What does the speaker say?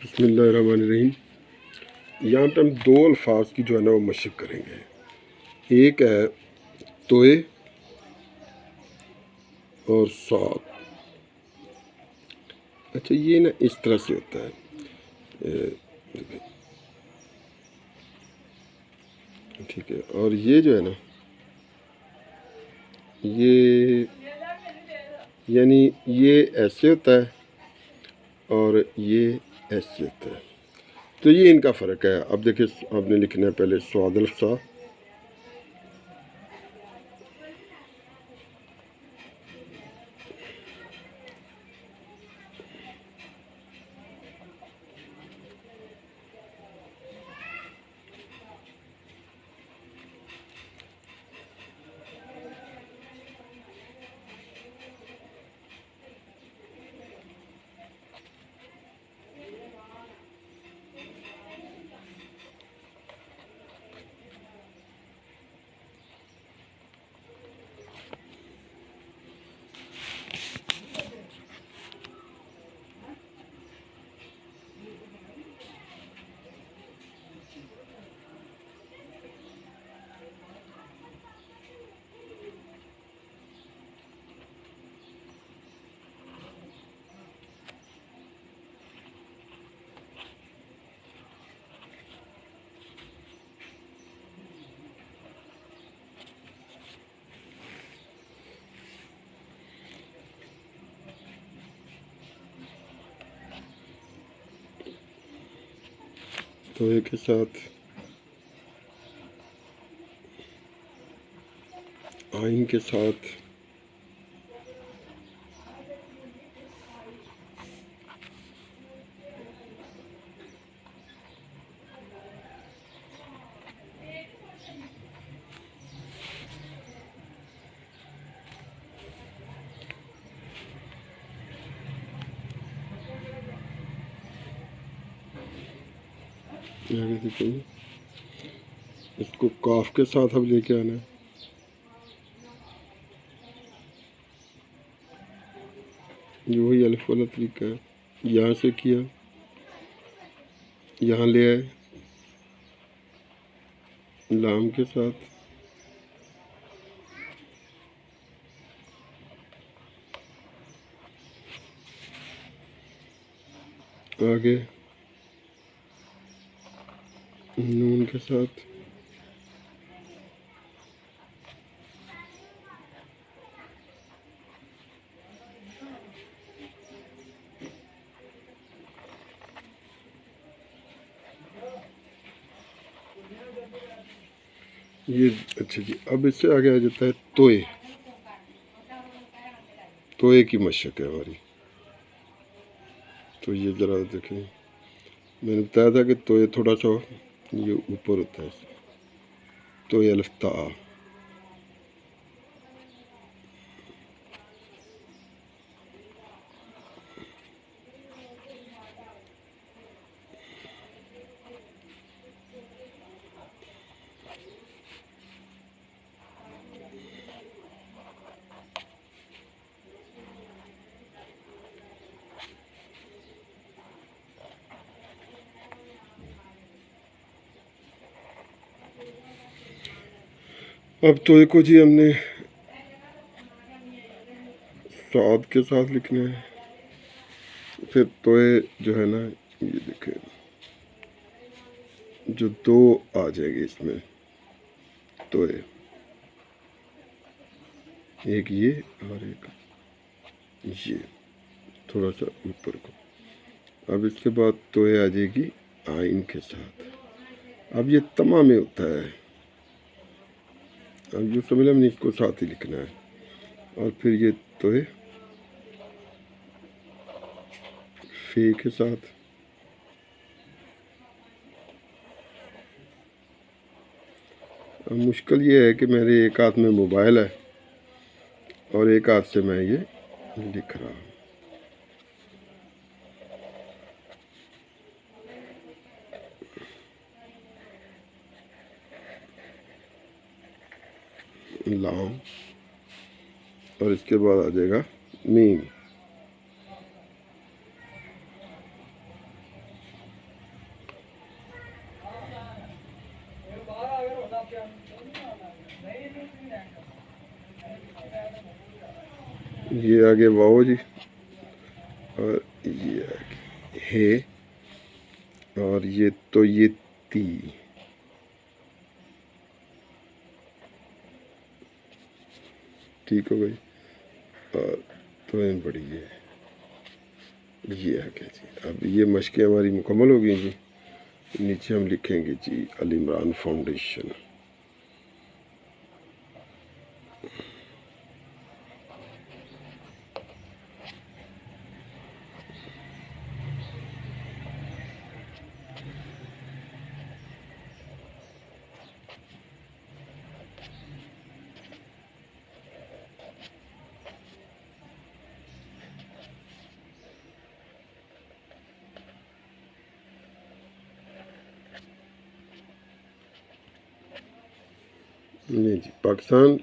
बिस्मिल्लाहिर्रहमानिर्रहीम। यहाँ पे हम दो अल्फाज की जो है ना वो मशक करेंगे। एक है तोए और सौत। अच्छा, ये ना इस तरह से होता है। ठीक है, और ये जो है ना ये यानी ये ऐसे होता है और ये ऐसे होता है। तो ये इनका फ़र्क है। अब देखिए, आपने लिखना है पहले स्वादल सा, तोए के साथ आइन के साथ आगे देखिए, इसको काफ के साथ अब लेके आना है। ये वही अलिफ वाला तरीका है। यहाँ से किया, यहाँ ले आए लाम के साथ, आगे नून के साथ, ये। अच्छा जी, अब इससे आगे आ जाता है तोए। तोए की मशक है हमारी। तो ये ज़रा देखें, मैंने बताया था कि तोए थोड़ा सा ये ऊपर होता है। तोए अलिफ ता। अब तोए को जी हमने साद के साथ लिखना है। फिर तोए जो है ना, ये देखें, जो दो आ जाएगी इसमें तोए, एक ये और एक ये, थोड़ा सा ऊपर को। अब इसके बाद तोए आ जाएगी आइन के साथ। अब ये तमा में होता है। अब जो समझ हमने इसको साथ ही लिखना है। और फिर ये तोए फे के साथ, अब मुश्किल ये है कि मेरे एक हाथ में मोबाइल है और एक हाथ से मैं ये लिख रहा हूँ। लाम, और इसके बाद आ जाएगा मीम। ये आगे वाओ जी, और ये आगे हे, और ये तो ये ती। ठीक हो गई। और तो इन बड़ी ये आ गया जी। अब ये मशकें हमारी मुकम्मल हो गई जी। नीचे हम लिखेंगे जी अल इमरान फाउंडेशन। नहीं जी, पाकिस्तान